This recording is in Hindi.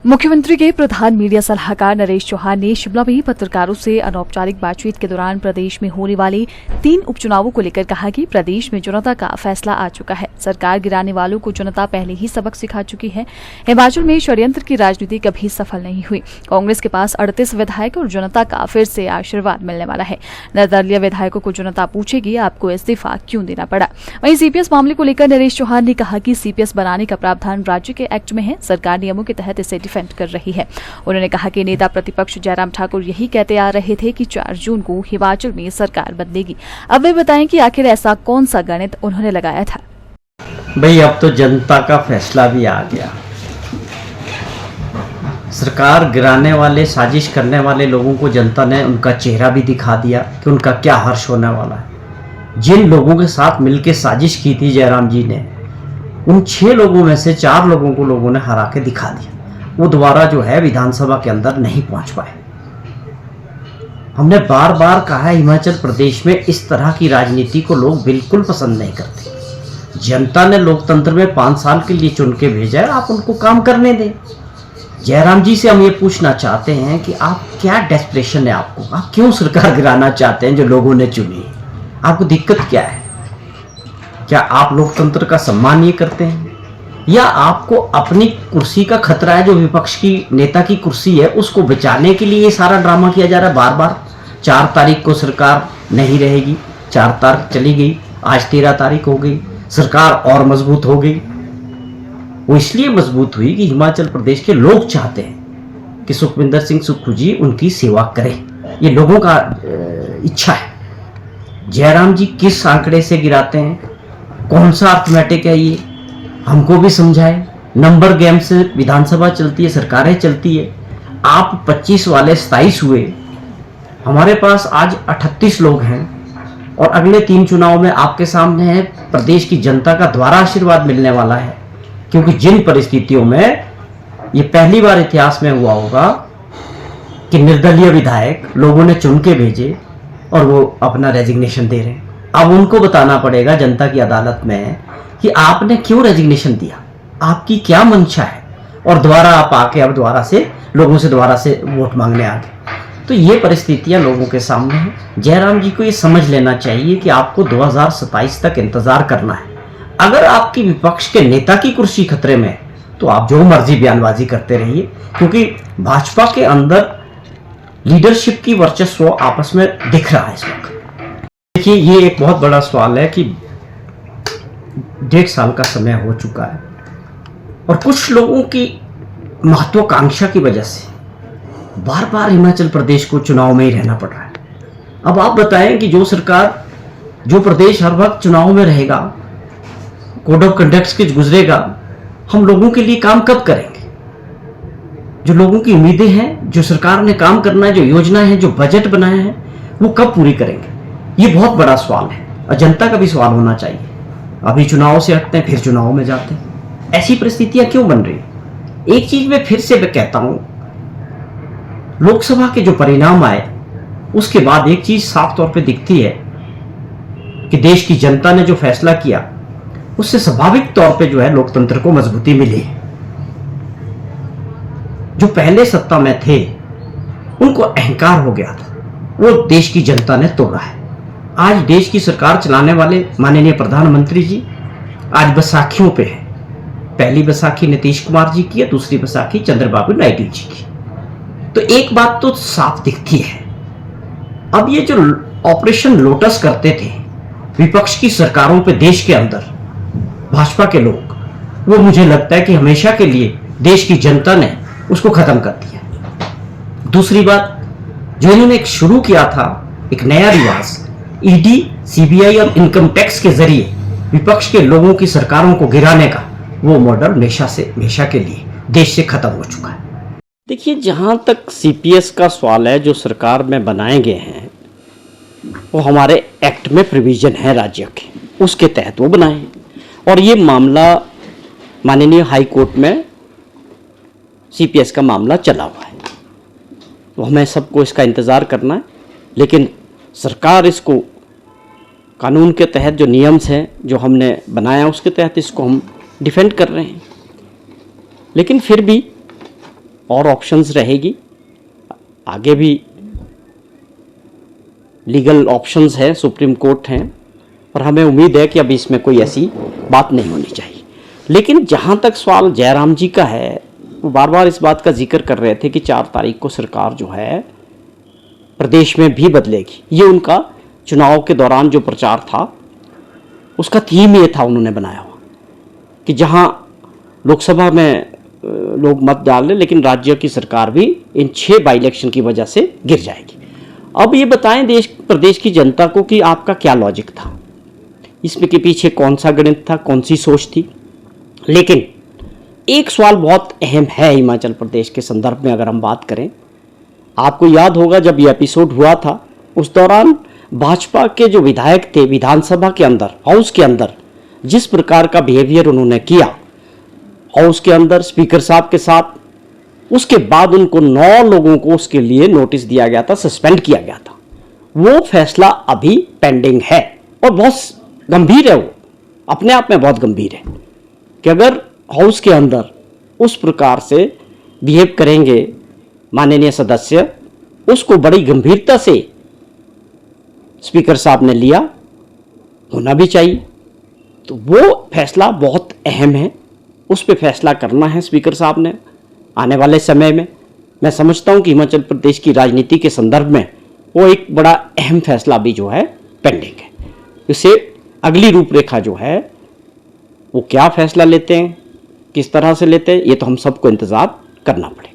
मुख्यमंत्री के प्रधान मीडिया सलाहकार नरेश चौहान ने शिमला में पत्रकारों से अनौपचारिक बातचीत के दौरान प्रदेश में होने वाले 3 उपचुनावों को लेकर कहा कि प्रदेश में जनता का फैसला आ चुका है। सरकार गिराने वालों को जनता पहले ही सबक सिखा चुकी है। हिमाचल में षड्यंत्र की राजनीति कभी सफल नहीं हुई। कांग्रेस के पास 38 विधायक और जनता का फिर से आशीर्वाद मिलने वाला है। निर्दलीय विधायकों को जनता पूछेगी आपको इस्तीफा क्यों देना पड़ा। वहीं सीपीएस मामले को लेकर नरेश चौहान ने कहा कि सीपीएस बनाने का प्रावधान राज्य के एक्ट में है। सरकार नियमों के तहत इसे कर रही है। उन्होंने कहा कि नेता प्रतिपक्ष जयराम ठाकुर यही कहते आ रहे थे कि 4 जून को हिमाचल में सरकार बदलेगी। अब वे बताएं कि आखिर ऐसा कौन सा गणित उन्होंने लगाया था। भाई अब तो जनता का फैसला भी आ गया। सरकार गिराने वाले, साजिश करने वाले लोगों को जनता ने उनका चेहरा भी दिखा दिया कि उनका क्या हर्ष होने वाला है। जिन लोगों के साथ मिलकर साजिश की थी जयराम जी ने, उन 6 लोगों में से 4 लोगों को लोगों ने हरा के दिखा दिया। वो दोबारा जो है विधानसभा के अंदर नहीं पहुंच पाए। हमने बार बार कहा है हिमाचल प्रदेश में इस तरह की राजनीति को लोग बिल्कुल पसंद नहीं करते। जनता ने लोकतंत्र में 5 साल के लिए चुन के भेजा है, आप उनको काम करने दें। जयराम जी से हम ये पूछना चाहते हैं कि आप क्या डेस्परेशन है आपको, आप क्यों सरकार गिराना चाहते हैं जो लोगों ने चुनी, आपको दिक्कत क्या है? क्या आप लोकतंत्र का सम्मान ये करते हैं या आपको अपनी कुर्सी का खतरा है? जो विपक्ष की नेता की कुर्सी है उसको बचाने के लिए ये सारा ड्रामा किया जा रहा है बार बार। 4 तारीख को सरकार नहीं रहेगी, 4 तारीख चली गई, आज 13 तारीख हो गई, सरकार और मजबूत हो गई। वो इसलिए मजबूत हुई कि हिमाचल प्रदेश के लोग चाहते हैं कि सुखविंदर सिंह सुक्खू जी उनकी सेवा करें। ये लोगों का इच्छा है। जयराम जी किस आंकड़े से गिराते हैं, कौन सा अर्थमेटिक है, ये हमको भी समझाए। नंबर गेम से विधानसभा चलती है, सरकारें चलती है। आप 25 वाले 27 हुए, हमारे पास आज 38 लोग हैं और अगले 3 चुनाव में आपके सामने है प्रदेश की जनता का दोबारा आशीर्वाद मिलने वाला है। क्योंकि जिन परिस्थितियों में ये पहली बार इतिहास में हुआ होगा कि निर्दलीय विधायक लोगों ने चुन के भेजे और वो अपना रेजिग्नेशन दे रहे हैं। अब उनको बताना पड़ेगा जनता की अदालत में कि आपने क्यों रेजिग्नेशन दिया, आपकी क्या मंशा है, और दोबारा आप आके अब दोबारा से लोगों से दोबारा से वोट मांगने आ गए। तो ये परिस्थितियां लोगों के सामने हैं। जयराम जी को ये समझ लेना चाहिए कि आपको 2027 तक इंतजार करना है। अगर आपकी विपक्ष के नेता की कुर्सी खतरे में तो आप जो मर्जी बयानबाजी करते रहिए, क्योंकि भाजपा के अंदर लीडरशिप की वर्चस्व आपस में दिख रहा है इस वक्त। देखिए, ये एक बहुत बड़ा सवाल है कि 1.5 साल का समय हो चुका है और कुछ लोगों की महत्वाकांक्षा की वजह से बार बार हिमाचल प्रदेश को चुनाव में ही रहना पड़ रहा है। अब आप बताएं कि जो सरकार, जो प्रदेश हर वक्त चुनाव में रहेगा, कोड ऑफ कंडक्ट के गुजरेगा, हम लोगों के लिए काम कब करेंगे? जो लोगों की उम्मीदें हैं, जो सरकार ने काम करना है, जो योजनाएं हैं, जो बजट बनाए हैं, वो कब पूरी करेंगे? ये बहुत बड़ा सवाल है और जनता का भी सवाल होना चाहिए। अभी चुनाव से हटते हैं, फिर चुनाव में जाते हैं। ऐसी परिस्थितियां क्यों बन रही? एक चीज मैं फिर से कहता हूं, लोकसभा के जो परिणाम आए उसके बाद एक चीज साफ तौर पे दिखती है कि देश की जनता ने जो फैसला किया उससे स्वाभाविक तौर पे जो है लोकतंत्र को मजबूती मिली। जो पहले सत्ता में थे उनको अहंकार हो गया था, वो देश की जनता ने तोड़ा है। आज देश की सरकार चलाने वाले माननीय प्रधानमंत्री जी आज बैसाखियों पे है। पहली बैसाखी नीतीश कुमार जी की है, दूसरी बैसाखी चंद्रबाबू नायडू जी की। तो एक बात तो साफ दिखती है, अब ये जो ऑपरेशन लोटस करते थे विपक्ष की सरकारों पे देश के अंदर भाजपा के लोग, वो मुझे लगता है कि हमेशा के लिए देश की जनता ने उसको खत्म कर दिया। दूसरी बात, जो इन्होंने एक शुरू किया था, एक नया रिवाज, ईडी, सीबीआई और इनकम टैक्स के जरिए विपक्ष के लोगों की सरकारों को गिराने का, वो मॉडल हमेशा के लिए देश से खत्म हो चुका है। देखिए, जहां तक सीपीएस का सवाल है, जो सरकार में बनाए गए हैं वो हमारे एक्ट में प्रोविजन है राज्य के, उसके तहत वो बनाए और ये मामला माननीय हाई कोर्ट में सीपीएस का मामला चला हुआ है। तो हमें सबको इसका इंतज़ार करना है, लेकिन सरकार इसको कानून के तहत जो नियम्स हैं जो हमने बनाया उसके तहत इसको हम डिफेंड कर रहे हैं। लेकिन फिर भी और ऑप्शंस रहेगी, आगे भी लीगल ऑप्शंस है, सुप्रीम कोर्ट हैं, और हमें उम्मीद है कि अब इसमें कोई ऐसी बात नहीं होनी चाहिए। लेकिन जहाँ तक सवाल जयराम जी का है, वो बार बार इस बात का जिक्र कर रहे थे कि 4 तारीख को सरकार जो है प्रदेश में भी बदलेगी। ये उनका चुनाव के दौरान जो प्रचार था उसका थीम ये था उन्होंने बनाया हुआ कि जहाँ लोकसभा में लोग मत डाल लें लेकिन राज्य की सरकार भी इन 6 बाई इलेक्शन की वजह से गिर जाएगी। अब ये बताएं प्रदेश की जनता को कि आपका क्या लॉजिक था, इसमें के पीछे कौन सा गणित था, कौन सी सोच थी। लेकिन एक सवाल बहुत अहम है हिमाचल प्रदेश के संदर्भ में अगर हम बात करें। आपको याद होगा जब ये एपिसोड हुआ था उस दौरान भाजपा के जो विधायक थे विधानसभा के अंदर, हाउस के अंदर जिस प्रकार का बिहेवियर उन्होंने किया हाउस के अंदर स्पीकर साहब के साथ, उसके बाद उनको 9 लोगों को उसके लिए नोटिस दिया गया था, सस्पेंड किया गया था। वो फैसला अभी पेंडिंग है और बहुत गंभीर है, वो अपने आप में बहुत गंभीर है कि अगर हाउस के अंदर उस प्रकार से बिहेव करेंगे माननीय सदस्य, उसको बड़ी गंभीरता से स्पीकर साहब ने लिया, होना भी चाहिए। तो वो फैसला बहुत अहम है, उस पर फैसला करना है स्पीकर साहब ने आने वाले समय में। मैं समझता हूं कि हिमाचल प्रदेश की राजनीति के संदर्भ में वो एक बड़ा अहम फैसला भी जो है पेंडिंग है। इससे अगली रूपरेखा जो है वो क्या फैसला लेते हैं, किस तरह से लेते हैं, ये तो हम सबको इंतजार करना पड़ेगा।